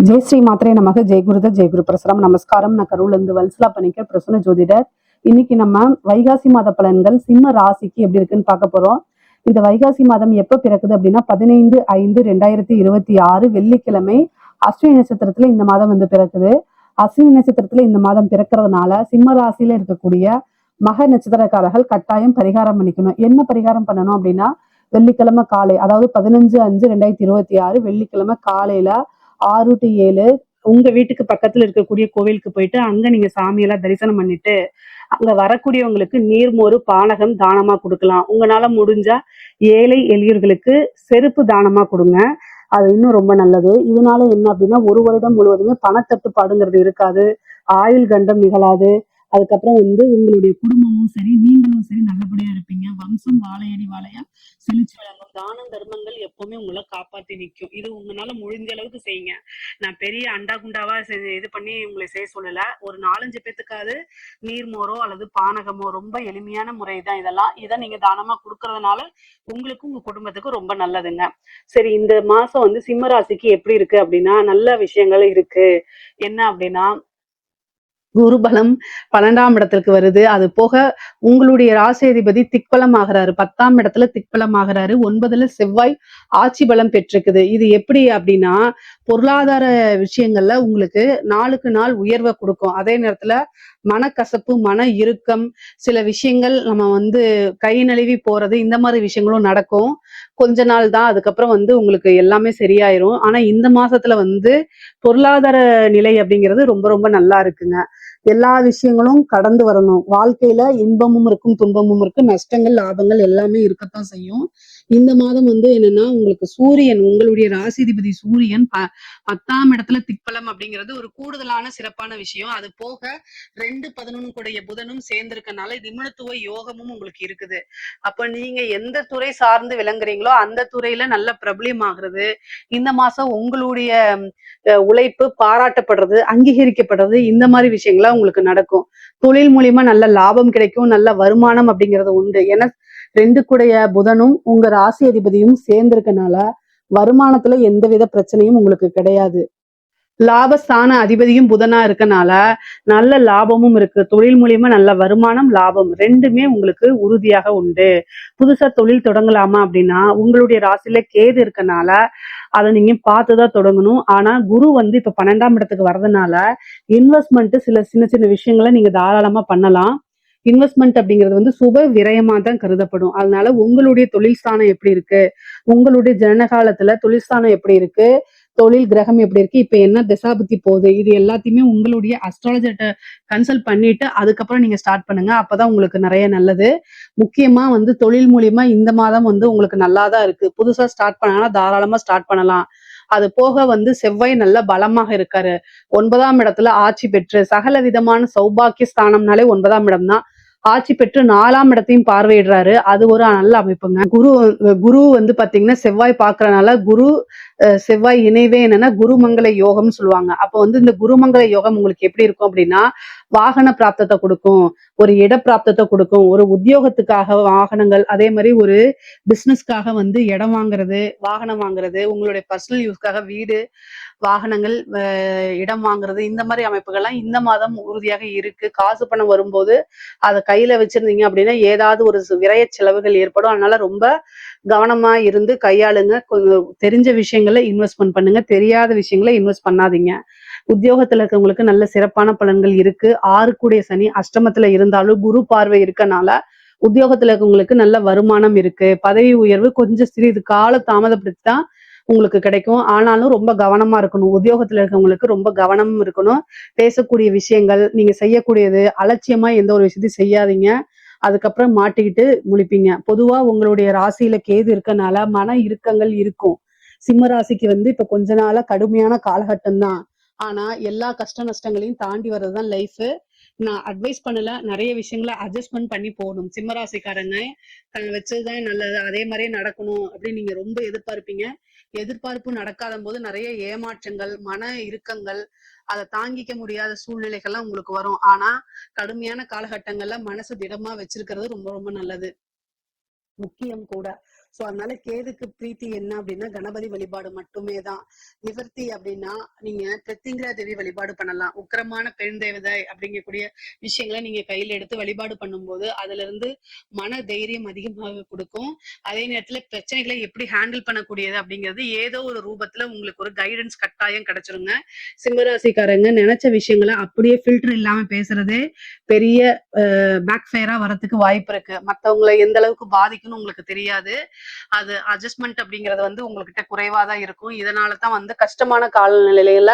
ஜெய் ஸ்ரீ மாத்திரை நமக்கு ஜெய் குரு பிரசரம் நமஸ்காரம். நான் கரூர்லேருந்து வல்சலா பண்ணிக்க பிரசன்ன ஜோதிடர். இன்னைக்கு நம்ம வைகாசி மாத பலன்கள் சிம்ம ராசிக்கு எப்படி இருக்குன்னு பார்க்க போறோம். இந்த வைகாசி மாதம் எப்ப பிறக்குது அப்படின்னா 15/5/2026 வெள்ளிக்கிழமை அஸ்வினி நட்சத்திரத்துல இந்த மாதம் வந்து பிறக்குது. அஸ்வினி நட்சத்திரத்துல இந்த மாதம் பிறக்கிறதுனால சிம்ம ராசியில இருக்கக்கூடிய மக நட்சத்திரக்காரர்கள் கட்டாயம் பரிகாரம் பண்ணிக்கணும். என்ன பரிகாரம் பண்ணணும் அப்படின்னா, வெள்ளிக்கிழமை காலை, அதாவது 15/5/2026 வெள்ளிக்கிழமை காலையில 6 to 7 உங்க வீட்டுக்கு பக்கத்துல இருக்கக்கூடிய கோவிலுக்கு போயிட்டு அங்க நீங்க சாமியெல்லாம் தரிசனம் பண்ணிட்டு அங்க வரக்கூடியவங்களுக்கு நீர்மோறு பானகம் தானமா கொடுக்கலாம். உங்களால முடிஞ்சா ஏழை எளியவர்களுக்கு செருப்பு தானமா கொடுங்க. அது இன்னும் ரொம்ப நல்லது. இதனால என்ன அப்படின்னா, ஒரு வருடம் முழுவதுமே பணத்தட்டுப்பாடுங்கிறது இருக்காது, ஆயுள் கண்டம் நிகழாது. அதுக்கப்புறம் வந்து உங்களுடைய குடும்பமும் சரி நீங்களும் சரி நல்லபடியா இருப்பீங்க. வம்சம் வாழையடி வாழையா செழிச்சு விளங்கும். தானம் தர்மங்கள் எப்பவுமே உங்களை காப்பாத்தி நிற்கும். இது உங்களால முடிஞ்ச அளவுக்கு செய்யுங்க. நான் பெரிய அண்டா குண்டாவா இது பண்ணி உங்களை செய்ய சொல்லல. ஒரு 4-5 பேத்துக்காவது நீர்மோரோ அல்லது பானகமோ, ரொம்ப எளிமையான முறை தான் இதெல்லாம். இதை நீங்க தானமா கொடுக்கறதுனால உங்களுக்கும் உங்க குடும்பத்துக்கும் ரொம்ப நல்லதுங்க. சரி, இந்த மாசம் வந்து சிம்ம ராசிக்கு எப்படி இருக்கு அப்படின்னா, நல்ல விஷயங்கள் இருக்கு. என்ன அப்படின்னா, குரு பலம் 12ஆம் இடத்திற்கு வருது. அது போக உங்களுடைய ராசியதிபதி திக்பலம் ஆகிறாரு, 10ஆம் இடத்துல திக்பலம் ஆகிறாரு. 9ல செவ்வாய் ஆட்சி பலம் பெற்றிருக்குது. இது எப்படி அப்படின்னா, பொருளாதார விஷயங்கள்ல உங்களுக்கு நாளுக்கு நாள் உயர்வை கொடுக்கும். அதே நேரத்துல மனக்கசப்பு, மன இறுக்கம், சில விஷயங்கள் நம்ம வந்து கை நழுவி போறது, இந்த மாதிரி விஷயங்களும் நடக்கும். கொஞ்ச நாள் தான், அதுக்கப்புறம் வந்து உங்களுக்கு எல்லாமே சரியாயிரும். ஆனா இந்த மாசத்துல வந்து பொருளாதார நிலை அப்படிங்கிறது ரொம்ப ரொம்ப நல்லா இருக்குங்க. எல்லா விஷயங்களும் கடந்து வரணும். வாழ்க்கையில இன்பமும் இருக்கும், துன்பமும் இருக்கும், நஷ்டங்கள் லாபங்கள் எல்லாமே இருக்கத்தான் செய்யும். இந்த மாதம் வந்து என்னன்னா, உங்களுக்கு சூரியன், உங்களுடைய ராசிதிபதி சூரியன் 10ஆம் இடத்துல திக்பலம் அப்படிங்கிறது ஒரு கூடுதலான சிறப்பான விஷயம். அது போக 2-11 கூடிய புதனும் சேர்ந்திருக்கனால நிபுணத்துவ யோகமும் உங்களுக்கு இருக்குது. அப்ப நீங்க எந்த துறை சார்ந்து விளங்குறீங்களோ அந்த துறையில நல்ல பிரபலியம் ஆகுறது, இந்த மாசம் உங்களுடைய உழைப்பு பாராட்டப்படுறது, அங்கீகரிக்கப்படுறது, இந்த மாதிரி விஷயங்கள்லாம் உங்களுக்கு நடக்கும். தொழில் மூலியமா நல்ல லாபம் கிடைக்கும், நல்ல வருமானம் அப்படிங்கிறது உண்டு. ஏன்னா 2 கூடைய புதனும் உங்க ராசி அதிபதியும் சேர்ந்திருக்கனால வருமானத்துல எந்தவித பிரச்சனையும் உங்களுக்கு கிடையாது. லாபஸ்தான அதிபதியும் புதனா இருக்கனால நல்ல லாபமும் இருக்கு. தொழில் மூலியமா நல்ல வருமானம், லாபம் ரெண்டுமே உங்களுக்கு உறுதியாக உண்டு. புதுசா தொழில் தொடங்கலாமா அப்படின்னா, உங்களுடைய ராசியில கேது இருக்கனால அதை நீங்க பார்த்துதான் தொடங்கணும். ஆனா குரு வந்து இப்ப 12ஆம் இடத்துக்கு வர்றதுனால இன்வெஸ்ட்மெண்ட் சில சின்ன சின்ன விஷயங்களை நீங்க தாராளமா பண்ணலாம். இன்வெஸ்ட்மெண்ட் அப்படிங்கிறது வந்து சுப விரயமா தான் கருதப்படும். அதனால உங்களுடைய தொழில் ஸ்தானம் எப்படி இருக்கு, உங்களுடைய ஜனகாலத்துல தொழில் ஸ்தானம் எப்படி இருக்கு, தொழில் கிரகம் எப்படி இருக்கு, இப்ப என்ன திசாபுத்தி போகுது, இது எல்லாத்தையுமே உங்களுடைய அஸ்ட்ராலஜர்கிட்ட கன்சல்ட் பண்ணிட்டு அதுக்கப்புறம் நீங்க ஸ்டார்ட் பண்ணுங்க. அப்பதான் உங்களுக்கு நிறைய நல்லது. முக்கியமா வந்து தொழில் மூலியமா இந்த மாதம் வந்து உங்களுக்கு நல்லாதான் இருக்கு. புதுசா ஸ்டார்ட் பண்ணாங்கன்னா தாராளமா ஸ்டார்ட் பண்ணலாம். அது போக வந்து செவ்வாய் நல்ல பலமாக இருக்காரு. 9ஆம் இடத்துல ஆட்சி பெற்று, சகல விதமான சௌபாக்கிய ஸ்தானம்னாலே 9ஆம் இடம் தான். ஆட்சி பெற்று 4ஆம் இடத்தையும் பார்வையிடுறாரு. அது ஒரு நல்ல அமைப்புங்க. குரு வந்து பாத்தீங்கன்னா செவ்வாய் பாக்குறதுனால குரு செவ்வாய் இணைவே என்னன்னா குருமங்கள யோகம்னு சொல்லுவாங்க. அப்போ வந்து இந்த குருமங்கள யோகம் உங்களுக்கு எப்படி இருக்கும் அப்படின்னா, வாகன பிராப்தத்தை கொடுக்கும், ஒரு இட பிராப்தத்தை கொடுக்கும், ஒரு உத்தியோகத்துக்காக வாகனங்கள், அதே மாதிரி ஒரு பிசினஸ்க்காக வந்து இடம் வாங்குறது, வாகனம் வாங்குறது, உங்களுடைய பர்சனல் யூஸ்க்காக வீடு, வாகனங்கள், இடம் வாங்குறது, இந்த மாதிரி அமைப்புகள்லாம் இந்த மாதம் உறுதியாக இருக்கு. காசு பணம் வரும்போது அதை கையில வச்சிருந்தீங்க அப்படின்னா ஏதாவது ஒரு விரய செலவுகள் ஏற்படும். அதனால ரொம்ப கவனமா இருந்து கையாளுங்க. கொஞ்சம் தெரிஞ்ச விஷயங்களை இன்வெஸ்ட்மெண்ட் பண்ணுங்க, தெரியாத விஷயங்களை இன்வெஸ்ட் பண்ணாதீங்க. உத்தியோகத்துல இருக்கவங்களுக்கு நல்ல சிறப்பான பலன்கள் இருக்கு. 6 கூடிய சனி அஷ்டமத்துல இருந்தாலும் குரு பார்வை இருக்கனால உத்தியோகத்துல இருக்கவங்களுக்கு நல்ல வருமானம் இருக்கு. பதவி உயர்வு கொஞ்சம் சிறிது கால தாமதப்படுத்தி தான் உங்களுக்கு கிடைக்கும். ஆனாலும் ரொம்ப கவனமா இருக்கணும். உத்தியோகத்துல இருக்கவங்களுக்கு ரொம்ப கவனமும் இருக்கணும். பேசக்கூடிய விஷயங்கள், நீங்க செய்யக்கூடியது, அலட்சியமா எந்த ஒரு விஷயத்தையும் செய்யாதீங்க. அதுக்கப்புறம் மாட்டிக்கிட்டு முழிப்பீங்க. பொதுவா உங்களுடைய ராசியில கேது இருக்கனால மன இறுக்கங்கள் இருக்கும். சிம்ம ராசிக்கு வந்து இப்ப கொஞ்ச நாளா கடுமையான காலகட்டம் தான். ஆனா எல்லா கஷ்ட நஷ்டங்களையும் தாண்டி வர்றதுதான் லைஃப். நான் அட்வைஸ் பண்ணல, நிறைய விஷயங்களை அட்ஜஸ்ட்மெண்ட் பண்ணி போகணும். சிம்மராசிக்காரங்க வச்சதுதான் நல்லது, அதே மாதிரியே நடக்கணும் அப்படின்னு நீங்க ரொம்ப எதிர்பார்ப்பீங்க. எதிர்பார்ப்பு நடக்காத போது நிறைய ஏமாற்றங்கள், மன இறுக்கங்கள், அதை தாங்கிக்க முடியாத சூழ்நிலைகள்லாம் உங்களுக்கு வரும். ஆனா கடுமையான காலகட்டங்கள்ல மனசு திடமா வச்சிருக்கிறது ரொம்ப ரொம்ப நல்லது, முக்கியம் கூட. சோ அதனால கேதுக்கு பிரீத்தி என்ன அப்படின்னா கணபதி வழிபாடு மட்டுமே தான். நிவர்த்தி அப்படின்னா நீங்க பிரத்திங்கிரா தேவி வழிபாடு பண்ணலாம். உக்கிரமான பெண் தேவதை அப்படிங்கக்கூடிய விஷயங்களை நீங்க கையில எடுத்து வழிபாடு பண்ணும்போது அதுல இருந்து மன தைரியம் அதிகமாக கொடுக்கும். அதே நேரத்துல பிரச்சனைகளை எப்படி ஹேண்டில் பண்ணக்கூடியது அப்படிங்கிறது ஏதோ ஒரு ரூபத்துல உங்களுக்கு ஒரு கைடன்ஸ் கட்டாயம் கிடைச்சிருங்க. சிம்மராசிக்காரங்க நினைச்ச விஷயங்களை அப்படியே ஃபில்டர் இல்லாம பேசுறதே பெரிய பேக் ஃபயரா வரதுக்கு வாய்ப்பு இருக்கு. மத்தவங்களை எந்த அளவுக்கு பாதிக்கும்னு உங்களுக்கு தெரியாது. அது அட்ஜஸ்ட்மெண்ட் அப்படிங்கறது வந்து உங்ககிட்ட குறைவாதான் இருக்கும். இதனாலதான் வந்து கஷ்டமான காலநிலையில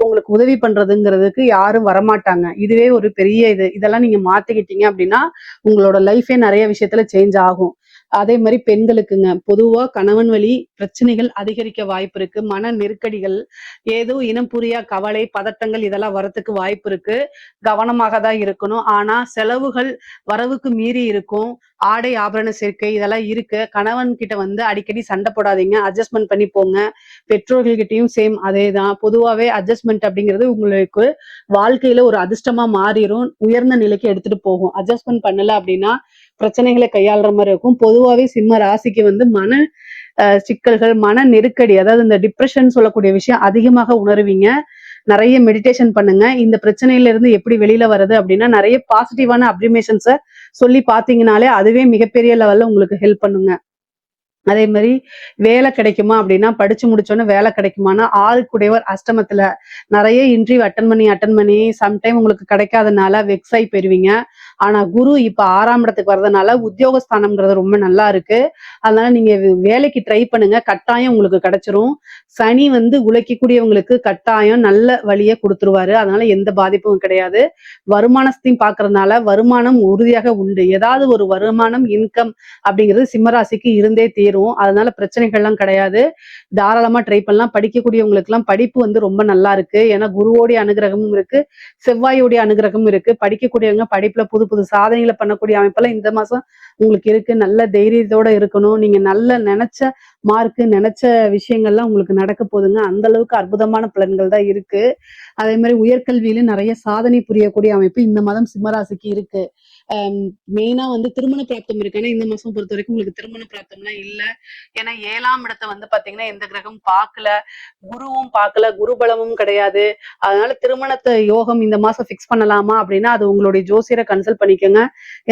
உங்களுக்கு உதவி பண்றதுங்கிறதுக்கு யாரும் வரமாட்டாங்க. இதுவே ஒரு பெரிய இதெல்லாம் நீங்க மாத்திக்கிட்டீங்க அப்படின்னா உங்களோட லைஃபே நிறைய விஷயத்துல சேஞ்ச் ஆகும். அதே மாதிரி பெண்களுக்குங்க பொதுவா கணவன் வழி பிரச்சனைகள் அதிகரிக்க வாய்ப்பு இருக்கு. மன நெருக்கடிகள், ஏதோ இனம் புரியா கவலை, பதட்டங்கள் இதெல்லாம் வரத்துக்கு வாய்ப்பு இருக்கு. கவனமாக தான் இருக்கணும். ஆனா செலவுகள் வரவுக்கு மீறி இருக்கும். ஆடை ஆபரண சேர்க்கை இதெல்லாம் இருக்கு. கணவன் கிட்ட வந்து அடிக்கடி சண்டை போடாதீங்க, அட்ஜஸ்ட்மெண்ட் பண்ணி போங்க. பெற்றோர்கள் கிட்டயும் சேம் அதேதான். பொதுவாவே அட்ஜஸ்ட்மெண்ட் அப்படிங்கிறது உங்களுக்கு வாழ்க்கையில ஒரு அதிர்ஷ்டமா மாறிடும், உயர்ந்த நிலைக்கு எடுத்துட்டு போகும். அட்ஜஸ்ட்மெண்ட் பண்ணல அப்படின்னா பிரச்சனைகளை கையாளுற மாதிரி இருக்கும். பொதுவாவே சிம்ம ராசிக்கு வந்து மன சிக்கல்கள், மன நெருக்கடி, அதாவது இந்த டிப்ரெஷன் சொல்லக்கூடிய விஷயம் அதிகமாக உணருவீங்க. நிறைய மெடிடேஷன் பண்ணுங்க. இந்த பிரச்சனையில இருந்து எப்படி வெளியில வருது அப்படின்னா நிறைய பாசிட்டிவான அப்ரிமேஷன்ஸை சொல்லி பாத்தீங்கன்னாலே அதுவே மிகப்பெரிய லெவல்ல உங்களுக்கு ஹெல்ப் பண்ணுங்க. அதே மாதிரி வேலை கிடைக்குமா அப்படின்னா படிச்சு முடிச்சோன்னு வேலை கிடைக்குமானா ஆளுக்குடையவர் அஷ்டமத்துல நிறைய இன்டர்வியூ அட்டன் பண்ணி சம்டைம் உங்களுக்கு கிடைக்காதனால வெக்ஸ் ஆகி போயிருவீங்க. ஆனா குரு இப்ப 6ஆம் இடத்துக்கு வர்றதுனால உத்தியோகஸ்தானம்ங்கிறது ரொம்ப நல்லா இருக்கு. அதனால நீங்க வேலைக்கு ட்ரை பண்ணுங்க, கட்டாயம் உங்களுக்கு கிடைச்சிரும். சனி வந்து உழைக்கக்கூடியவங்களுக்கு கட்டாயம் நல்ல வழியை கொடுத்துருவாரு. அதனால எந்த பாதிப்பும் கிடையாது. வருமானத்தையும் பாக்குறதுனால வருமானம் உறுதியாக உண்டு. ஏதாவது ஒரு வருமானம் இன்கம் அப்படிங்கிறது சிம்மராசிக்கு இருந்தே தீரும். அதனால பிரச்சனைகள்லாம் கிடையாது. தாராளமா ட்ரை பண்ணலாம். படிக்கக்கூடியவங்களுக்கு எல்லாம் படிப்பு வந்து ரொம்ப நல்லா இருக்கு. ஏன்னா குருவோடைய அனுகிரகமும் இருக்கு, செவ்வாயோடைய அனுகிரகமும் இருக்கு. படிக்கக்கூடியவங்க படிப்புல புது புது சாதனைகளை பண்ணக்கூடிய அமைப்பெல்லாம் இந்த மாசம் உங்களுக்கு இருக்கு. நல்ல தைரியத்தோட இருக்கணும். நீங்க நல்ல நினைச்ச மார்க்கு, நினைச்ச விஷயங்கள்லாம் உங்களுக்கு நடக்க போகுதுங்க. அந்த அளவுக்கு அற்புதமான பலன்கள் தான் இருக்கு. அதே மாதிரி உயர்கல்வியில நிறைய சாதனை புரியக்கூடிய அமைப்பு இந்த மாதம் சிம்மராசிக்கு இருக்கு. மெயினா வந்து திருமண பிராப்தம் இருக்கு. ஆனா இந்த மாசம் பொறுத்த வரைக்கும் உங்களுக்கு திருமண பிராப்தம்லாம் இல்ல. ஏன்னா 7ஆம் இடத்தை வந்து பாத்தீங்கன்னா எந்த கிரகம் பார்க்கல, குருவும் பார்க்கல, குருபலமும் கிடையாது. அதனால திருமணத்தை யோகம் இந்த மாசம் பிக்ஸ் பண்ணலாமா அப்படின்னா அது உங்களுடைய ஜோசியரை கன்சல்ட் பண்ணிக்கோங்க.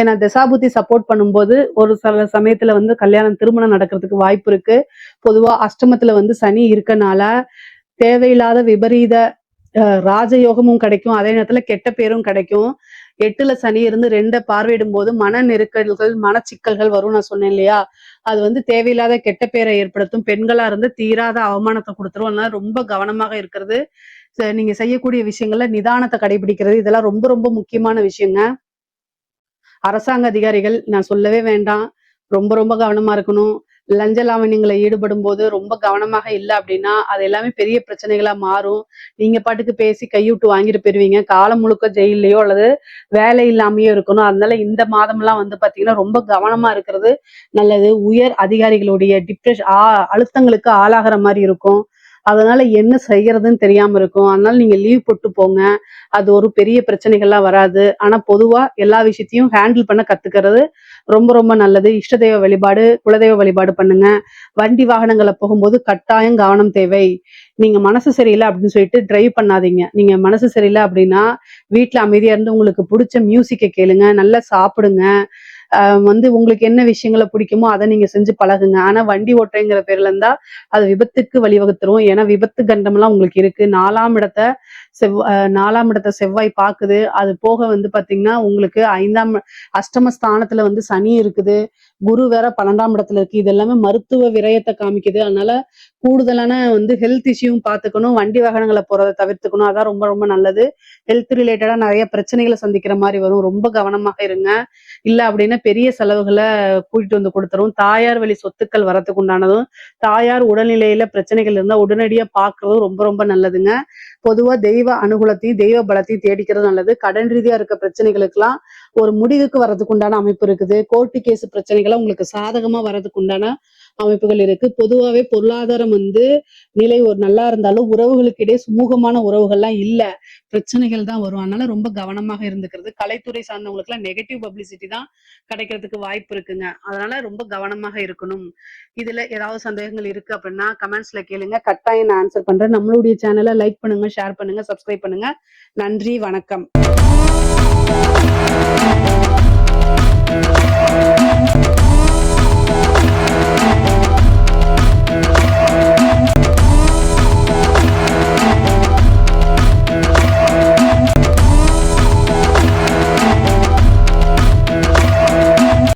ஏன்னா தசாபுத்தி சப்போர்ட் பண்ணும்போது ஒரு சில சமயத்துல வந்து கல்யாணம் திருமணம் நடக்கிறதுக்கு வாய்ப்பு இருக்கு. பொதுவா அஷ்டமத்துல வந்து சனி இருக்கனால தேவையில்லாத விபரீத ராஜயோகமும் கிடைக்கும். அதே நேரத்துல கெட்ட பேரும் கிடைக்கும். 8ல சனி இருந்து 2 பார்வையிடும் போது மன நெருக்கடிகள், மனச்சிக்கல்கள் வரும் நான் சொன்னேன் இல்லையா? அது வந்து தேவையில்லாத கெட்ட பேரை ஏற்படுத்தும். பெண்களா இருந்து தீராத அவமானத்தை கொடுத்துரும். அதனால ரொம்ப கவனமாக இருக்கிறது, நீங்க செய்யக்கூடிய விஷயங்கள்ல நிதானத்தை கடைபிடிக்கிறது இதெல்லாம் ரொம்ப ரொம்ப முக்கியமான விஷயங்க. அரசாங்க அதிகாரிகள் நான் சொல்லவே வேண்டாம், ரொம்ப ரொம்ப கவனமா இருக்கணும். லஞ்ச லாவண்யங்களை ஈடுபடும் போது ரொம்ப கவனமாக இல்லை அப்படின்னா அது எல்லாமே பெரிய பிரச்சனைகளா மாறும். நீங்க பாட்டுக்கு பேசி கையூட்டு வாங்கிட்டு போயிருவீங்க. காலம் முழுக்க ஜெயிலையோ அல்லது வேலை இல்லாமையோ இருக்கணும். அதனால இந்த மாதம்லாம் வந்து பாத்தீங்கன்னா ரொம்ப கவனமா இருக்கிறது நல்லது. உயர் அதிகாரிகளுடைய அழுத்தங்களுக்கு ஆளாகிற மாதிரி இருக்கும். அதனால என்ன செய்யறதுன்னு தெரியாம இருக்கும். அதனால நீங்க லீவ் போட்டு போங்க, அது ஒரு பெரிய பிரச்சனைகள்லாம் வராது. ஆனா பொதுவா எல்லா விஷயத்தையும் ஹேண்டில் பண்ண கத்துக்கிறது ரொம்ப ரொம்ப நல்லது. இஷ்ட தெய்வ வழிபாடு, குலதெய்வ வழிபாடு பண்ணுங்க. வண்டி வாகனங்களை போகும்போது கட்டாயம் கவனம் தேவை. நீங்க மனசு சரியில்லை அப்படின்னு சொல்லிட்டு டிரைவ் பண்ணாதீங்க. நீங்க மனசு சரியில்லை அப்படின்னா வீட்டுல அமைதியா இருந்து உங்களுக்கு பிடிச்ச மியூசிக்கை கேளுங்க, நல்லா சாப்பிடுங்க. வந்து உங்களுக்கு என்ன விஷயங்களை பிடிக்குமோ அதை நீங்க செஞ்சு பழகுங்க. ஆனா வண்டி ஓட்டுறேங்கிற பேர்ல இருந்தா அது விபத்துக்கு வழிவகுத்துரும். ஏன்னா விபத்து கண்டம்லாம் உங்களுக்கு இருக்கு. 4ஆம் இடத்தை செவ்வாய் பாக்குது. அது போக வந்து பாத்தீங்கன்னா உங்களுக்கு 5ஆம் அஷ்டம ஸ்தானத்துல வந்து சனி இருக்குது. குரு வேற 12ஆம் இடத்துல இருக்கு. இது எல்லாமே மருத்துவ விரயத்தை காமிக்குது. அதனால கூடுதலான வந்து ஹெல்த் இஷ்யூவும் பார்த்துக்கணும். வண்டி வாகனங்களை போறதை தவிர்த்துக்கணும். அதான் ரொம்ப ரொம்ப நல்லது. ஹெல்த் ரிலேட்டடா நிறைய பிரச்சனைகளை சந்திக்கிற மாதிரி வரும். ரொம்ப கவனமாக இருங்க. இல்ல அப்படின்னா பெரிய செலவுகளை கூட்டிட்டு வந்து கொடுத்துரும். தாயார் வழி சொத்துக்கள் வரத்துக்கு உண்டானதும், தாயார் உடல்நிலையில பிரச்சனைகள் இருந்தா உடனடியா பாக்குறதும் ரொம்ப ரொம்ப நல்லதுங்க. பொதுவா தெய்வ அனுகூலத்தையும் தெய்வ பலத்தையும் தேடிக்கிறது நல்லது. கடன் ரீதியா இருக்க பிரச்சனைகளுக்கெல்லாம் ஒரு முடிவுக்கு வர்றதுக்கு உண்டான அமைப்பு இருக்குது. கோர்ட்டு கேஸ் பிரச்சனைகளை உங்களுக்கு சாதகமா வர்றதுக்கு உண்டான அமைப்புகள் இருக்கு. பொதுவாவே பொருளாதாரம் நிலை ஒரு நல்லா இருந்தாலும் உறவுகளுக்கு இடையே சுமூகமான உறவுகள்லாம் இல்ல. பிரச்சனைகள் தான் வரும். அதனால ரொம்ப கவனமாக இருந்துக்கிறது. கலைத்துறை சார்ந்தவங்களுக்கு எல்லாம் நெகட்டிவ் பப்ளிசிட்டி தான் கிடைக்கிறதுக்கு வாய்ப்பு இருக்குங்க. அதனால ரொம்ப கவனமாக இருக்கணும். இதுல ஏதாவது சந்தேகங்கள் இருக்கு அப்படின்னா கமெண்ட்ஸ்ல கேளுங்க. கட்டாயம் நான் ஆன்சர் பண்றேன். நம்மளுடைய சேனலை லைக் பண்ணுங்க, ஷேர் பண்ணுங்க, சப்ஸ்கிரைப் பண்ணுங்க. நன்றி, வணக்கம்.